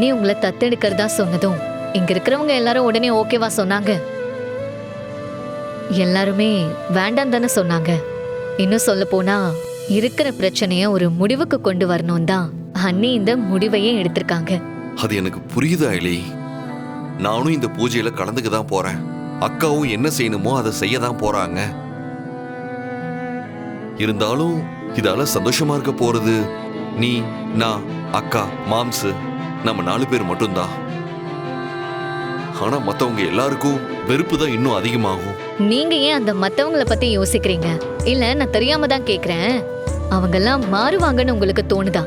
அண்ணி உங்களை தத்தெடுக்கிறதா சொன்னதும் இங்க இருக்கிறவங்க எல்லாரும் உடனே ஓகேவா சொன்னாங்க? எல்லாருமே வேண்டாம் தானே சொன்னாங்க. இன்னும் சொல்ல போனா இருக்கிற பிரச்சனைய ஒரு முடிவுக்கு கொண்டு வரணும் தான் அண்ணி இந்த முடிவையே எடுத்திருக்காங்க. அது எனக்கு புரியுது அயலி. நானும் இந்த பூஜையில கலந்துக்க தான் போறேன். அக்காவும் என்ன செய்யணுமோ அதை செய்ய தான் போறாங்க. இருந்தாலும் இதால சந்தோஷமா இருக்க போறது நீ, நான், அக்கா, மாம்சு, நம்ம 4 பேர் மட்டும்தான். ஆனா மத்தவங்க எல்லாருக்கும் வெறுப்பு தான் இன்னும் அதிகமாகும். நீங்க ஏன் அந்த மத்தவங்கள பத்தி யோசிக்கிறீங்க? இல்ல நான் தெரியாம தான் கேக்குறேன். அவங்க எல்லாம் மாறுவாங்கன்னு உங்களுக்கு தோணுதா?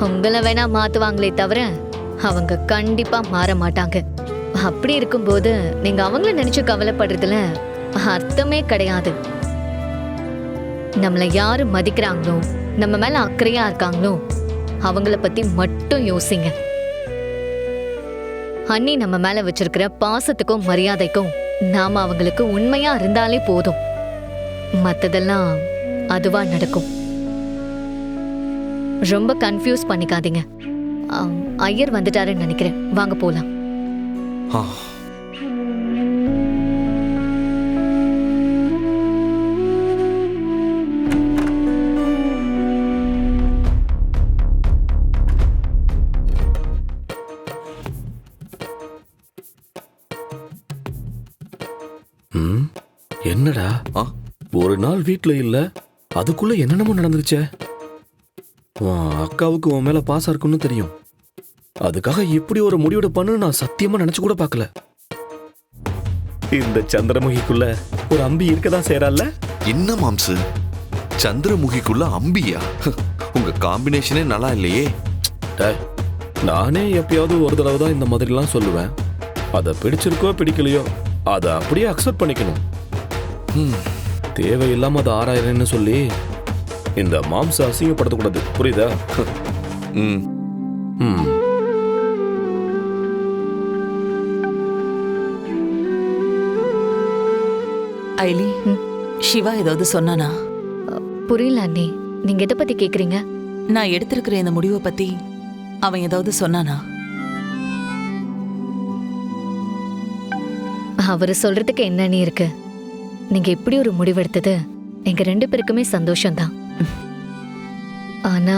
உங்களை வேணா மாத்துவாங்களே தவிர அவங்க கண்டிப்பா மாற மாட்டாங்க. அப்படி இருக்கும்போது நீங்க அவங்கள நினைச்சு கவலைப்படுறதுல அர்த்தமே கிடையாது. நம்மள யாரு மதிக்கிறாங்களோ, நம்ம மேல அக்கறையா இருக்காங்களோ அவங்கள பத்தி மட்டும் யோசிங்க. அண்ணி நம்ம மேல வச்சிருக்கிற பாசத்துக்கும் மரியாதைக்கும் நாம அவங்களுக்கு உண்மையா இருந்தாலே போதும். மத்ததெல்லாம் அதுவா நடக்கும். ரொம்ப கன்ஃபியூஸ் பண்ணிக்காதீங்க. ஐயர் வந்துட்டாருன்னு நினைக்கிறேன். வாங்க போலாம். என்னடா ஒரு நாள் வீட்ல இல்ல, அதுக்குள்ள என்னென்னமோ நடந்துருச்சே. அக்காவுக்கு உன் மேல பாசம் இருக்குன்னு தெரியும். அதுக்காக இப்படி ஒரு முடிவு பண்ணு நான் சத்தியமா நினைச்சு கூட பார்க்கல. இந்த சந்திரமுகிக்குள்ள ஒரு அம்பி இருக்கதான் செய்யறால. என்ன மாம்சு, சந்திரமுகிக்குள்ள அம்பியா? உங்க காம்பினேஷனே நல்லா இல்லையே. நானே எப்பயாவது ஒரு தடவை தான் இந்த மாதிரிலாம் சொல்லுவேன். அதை பிடிச்சிருக்கோ பிடிக்கலையோ அதை அப்படியே அக்செப்ட் பண்ணிக்கணும். தேவையில்லாம அதை ஆராயிரன்னு சொல்லி இந்த மாம்ச அசிங்கப்படுத்தக்கூடாது, புரியுதா? ஐலி, சிவா ஏதாவது சொன்னானா? புரியல அண்ணி, நீங்க எதை பத்தி கேக்குறீங்க? நான் எடுத்திருக்கிற இந்த முடிவை பத்தி அவன் ஏதாவது சொன்னானா? அவரு சொல்றதுக்கு என்னன்னு இருக்கு. நீங்க இப்படி ஒரு முடிவெடுத்தது எங்க 2 பேருக்குமே சந்தோஷம்தான். ஆனா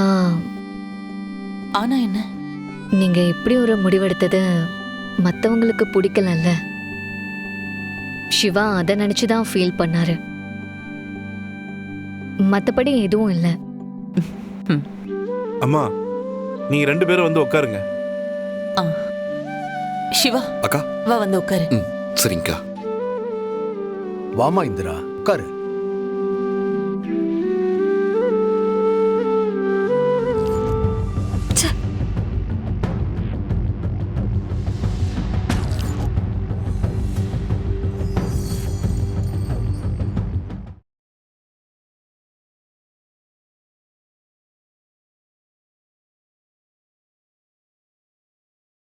ஆனா என்ன? நீங்க இப்படி ஒரு முடிவெடுத்தது மத்தவங்களுக்கு பிடிக்கலல்ல. சிவா அதை நினைச்சுதான் ஃபீல் பண்ணாரு. மத்தபடி எதுவும் இல்ல. அம்மா, நீங்க 2 பேரும் வந்து உட்காருங்க. சிவா, அக்கா வா வந்து உட்காரு. சரிங்கக்கா. வாமா இந்திரா, உட்காரு.